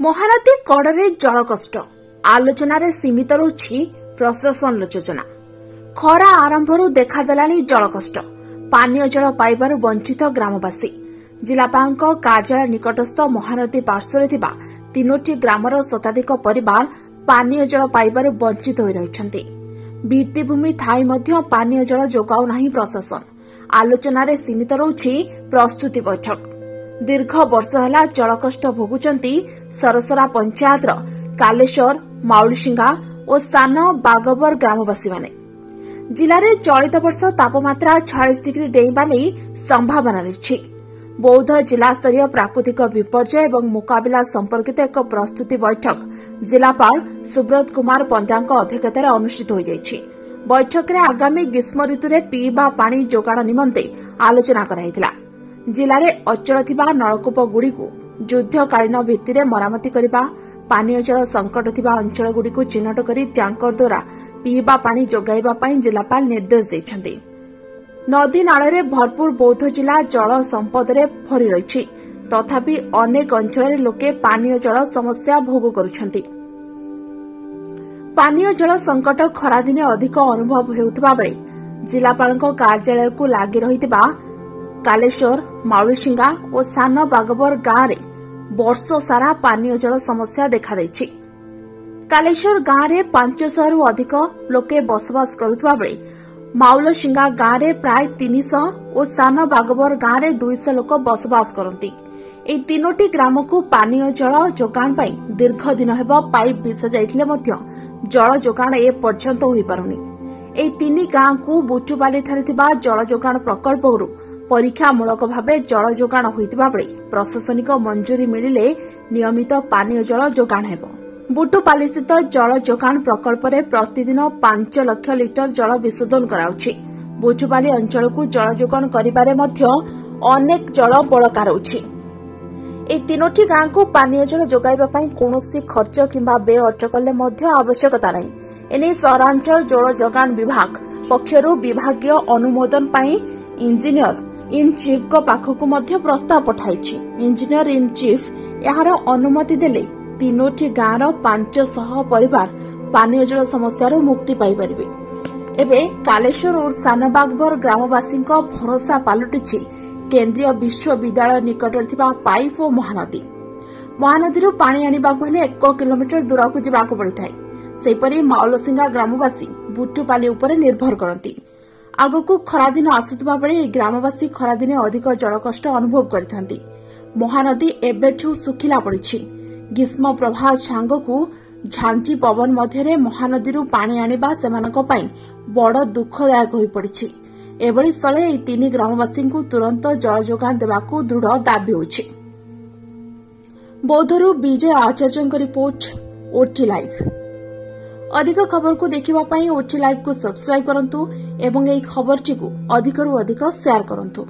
ମହାନଦୀ କଡ଼ରେ ଜଳକଷ୍ଟ ଆଲୋଚନାରେ ସୀମିତ ରହୁଛି ପ୍ରଶାସନର ଯୋଜନା। ଖରା ଆରମ୍ଭରୁ ଦେଖାଦେଲାଣି ଜଳକଷ୍ଟ। ପାନୀୟ ଜଳ ପାଇବାରୁ ବଞ୍ଚିତ ଗ୍ରାମବାସୀ। ଜିଲ୍ଲାପାଳଙ୍କ କାର୍ଯ୍ୟାଳୟ ନିକଟସ୍ଥ ମହାନଦୀ ପାର୍ଶ୍ୱରେ ଥିବା 3ଟି ଗ୍ରାମର ଶତାଧିକ ପରିବାର ପାନୀୟ ଜଳ ପାଇବାରୁ ବଞ୍ଚିତ ହୋଇ ରହିଛନ୍ତି। ଭିତ୍ତିଭୂମି ଥାଇ ମଧ୍ୟ ପାନୀୟ ଜଳ ଯୋଗାଉ ନାହିଁ ପ୍ରଶାସନ। ଆଲୋଚନାରେ ସୀମିତ ରହୁଛି ପ୍ରସ୍ତୁତି ବୈଠକ। ଦୀର୍ଘ ବର୍ଷ ହେଲା ଜଳକଷ୍ଟ ଭୋଗୁଛନ୍ତି ସରସରା ପଞ୍ଚାୟତର କାଲେଶ୍ୱର, ମାଉଳିସିଙ୍ଗା ଓ ସାନ ବାଗବର ଗ୍ରାମବାସୀମାନେ। ଜିଲ୍ଲାରେ ଚଳିତ ବର୍ଷ ତାପମାତ୍ରା 40 ଡିଗ୍ରୀ ଡେଇଁବା ନେଇ ସମ୍ଭାବନା ରହିଛି। ବୌଦ୍ଧ ଜିଲ୍ଲାସ୍ତରୀୟ ପ୍ରାକୃତିକ ବିପର୍ଯ୍ୟୟ ଏବଂ ମୁକାବିଲା ସମ୍ପର୍କିତ ଏକ ପ୍ରସ୍ତୁତି ବୈଠକ ଜିଲ୍ଲାପାଳ ସୁବ୍ରତ କୁମାର ପଣ୍ଡାଙ୍କ ଅଧ୍ୟକ୍ଷତାରେ ଅନୁଷ୍ଠିତ ହୋଇଯାଇଛି। ବୈଠକରେ ଆଗାମୀ ଗ୍ରୀଷ୍ମ ଋତୁରେ ପିଇବା ପାଣି ଯୋଗାଣ ନିମନ୍ତେ ଆଲୋଚନା କରାଯାଇଥିଲା। ଜିଲ୍ଲାରେ ଅଚଳ ଥିବା ନଳକୂପଗୁଡ଼ିକୁ ଯୁଦ୍ଧକାଳୀନ ଭିତ୍ତିରେ ମରାମତି କରିବା, ପାନୀୟ ଜଳ ସଙ୍କଟ ଥିବା ଅଞ୍ଚଳଗୁଡ଼ିକୁ ଚିହ୍ନଟ କରି ଟ୍ୟାଙ୍କର ଦ୍ୱାରା ପିଇବା ପାଣି ଯୋଗାଇବା ପାଇଁ ଜିଲ୍ଲାପାଳ ନିର୍ଦ୍ଦେଶ ଦେଇଛନ୍ତି। ନଦୀ ନାଳରେ ଭରପୁର ବୌଦ୍ଧ ଜିଲ୍ଲା ଜଳ ସମ୍ପଦରେ ଭରି ରହିଛି। ତଥାପି ଅନେକ ଅଞ୍ଚଳରେ ଲୋକେ ପାନୀୟ ଜଳ ସମସ୍ୟା ଭୋଗ କରୁଛନ୍ତି। ପାନୀୟ ଜଳ ସଙ୍କଟ ଖରାଦିନେ ଅଧିକ ଅନୁଭବ ହେଉଥିବା ବେଳେ ଜିଲ୍ଲାପାଳଙ୍କ କାର୍ଯ୍ୟାଳୟକୁ ଲାଗି ରହିଥିବା କାଲେଶ୍ୱର, ମାଉଳିସିଙ୍ଗା ଓ ସାନ ବାଗବର ଗାଁରେ ବର୍ଷ ସାରା ପାନୀୟ ଜଳ ସମସ୍ୟା ଦେଖାଦେଇଛି। କାଲେଶ୍ୱର ଗାଁରେ 500ରୁ ଅଧିକ ଲୋକେ ବସବାସ କରୁଥିବା ବେଳେ ମାଉଲସିଙ୍ଗା ଗାଁରେ ପ୍ରାୟ 300 ଓ ସାନ ବାଗବର ଗାଁରେ 200 ଲୋକ ବସବାସ କରନ୍ତି। ଏହି 3ଟି ଗ୍ରାମକୁ ପାନୀୟ ଜଳ ଯୋଗାଣ ପାଇଁ ଦୀର୍ଘ ଦିନ ହେବ ପାଇପ୍ ବିଛାଯାଇଥିଲେ ମଧ୍ୟ ଜଳ ଯୋଗାଣ ଏ ପର୍ଯ୍ୟନ୍ତ ହୋଇପାରୁନି। ଏହି 3 ଗାଁକୁ ବୁଟୁବାଲିଠାରେ ଥିବା ଜଳ ଯୋଗାଣ ପ୍ରକଳ୍ପରୁ ପରୀକ୍ଷାମୂଳକ ଭାବେ ଜଳ ଯୋଗାଣ ହୋଇଥିବା ବେଳେ ପ୍ରଶାସନିକ ମଞ୍ଜୁରୀ ମିଳିଲେ ନିୟମିତ ପାନୀୟ ଜଳ ଯୋଗାଣ ହେବ। ବୁଟୁପାଲିସ୍ଥିତ ଜଳ ଯୋଗାଣ ପ୍ରକଳ୍ପରେ ପ୍ରତିଦିନ 5 ଲକ୍ଷ ଲିଟର ଜଳ ବିଶୋଧନ କରାଯାଉଛି। ବୁଟୁପାଲି ଅଞ୍ଚଳକୁ ଜଳ ଯୋଗାଣ କରିବାରେ ମଧ୍ୟ ଅନେକ ଜଳ ବଳକା ରହୁଛି। ଏହି 3ଟି ଗାଁକୁ ପାନୀୟ ଜଳ ଯୋଗାଇବା ପାଇଁ କୌଣସି ଖର୍ଚ୍ଚ କିମ୍ବା ବ୍ୟୟ ଅଟକଲରେ ମଧ୍ୟ ଆବଶ୍ୟକତା ନାହିଁ। ଏନେଇ ସହରାଞ୍ଚଳ ଜଳ ଯୋଗାଣ ବିଭାଗ ପକ୍ଷରୁ ବିଭାଗୀୟ ଅନୁମୋଦନ ପାଇଁ ଇଞ୍ଜିନିୟର ଇନ୍ ଚିଫ୍ଙ୍କ ପାଖକୁ ମଧ୍ୟ ପ୍ରସ୍ତାବ ପଠାଇଛି। ଇଞ୍ଜିନିୟର ଇନ୍ ଚିଫ୍ ଏହାର ଅନୁମତି ଦେଲେ 3ଟି ଗାଁର 500 ପରିବାର ପାନୀୟ ଜଳ ସମସ୍ୟାରୁ ମୁକ୍ତି ପାଇପାରିବେ। ଏବେ କାଲେଶ୍ୱର ଓ ସାନବାଗବର ଗ୍ରାମବାସୀଙ୍କ ଭରସା ପାଲଟିଛି କେନ୍ଦ୍ରୀୟ ବିଶ୍ୱବିଦ୍ୟାଳୟ ନିକଟରେ ଥିବା ପାଇପ୍ ଓ ମହାନଦୀ। ମହାନଦୀରୁ ପାଣି ଆଣିବାକୁ ହେଲେ 1 କିଲୋମିଟର ଦୂରକୁ ଯିବାକୁ ପଡ଼ିଥାଏ। ସେହିପରି ମାଉଲସିଙ୍ଗା ଗ୍ରାମବାସୀ ବୁଟୁପାଲି ଉପରେ ନିର୍ଭର କରନ୍ତି। ଆଗକୁ ଖରାଦିନ ଆସୁଥିବା ବେଳେ ଏହି ଗ୍ରାମବାସୀ ଖରାଦିନେ ଅଧିକ ଜଳକଷ୍ଟ ଅନୁଭବ କରିଥାନ୍ତି। ମହାନଦୀ ଏବେଠୁ ଶୁଖିଲା ପଡ଼ିଛି। ଗ୍ରୀଷ୍ମ ପ୍ରବାହ ସାଙ୍ଗକୁ ଝାଞ୍ଜି ପବନ ମଧ୍ୟରେ ମହାନଦୀରୁ ପାଣି ଆଣିବା ସେମାନଙ୍କ ପାଇଁ ବଡ଼ ଦୁଃଖଦାୟକ ହୋଇପଡ଼ିଛି। ଏଭଳି ସ୍ଥଳେ ଏହି 3 ଗ୍ରାମବାସୀଙ୍କୁ ତୁରନ୍ତ ଜଳ ଯୋଗାଣ ଦେବାକୁ ଦୃଢ଼ ଦାବି ହୋଇଛି। ବୌଦ୍ଧରୁ ବିଜୟ ଆଚାର୍ଯ୍ୟଙ୍କ ରିପୋର୍ଟ, ଓଟି ଲାଇଭ୍। ଅଧିକ ଖବରକୁ ଦେଖିବା ପାଇଁ ଓଟି ଲାଇଭ୍କୁ ସବସ୍କ୍ରାଇବ୍ କରନ୍ତୁ ଏବଂ ଏହି ଖବରଟିକୁ ଅଧିକରୁ ଅଧିକ ସେୟାର କରନ୍ତୁ।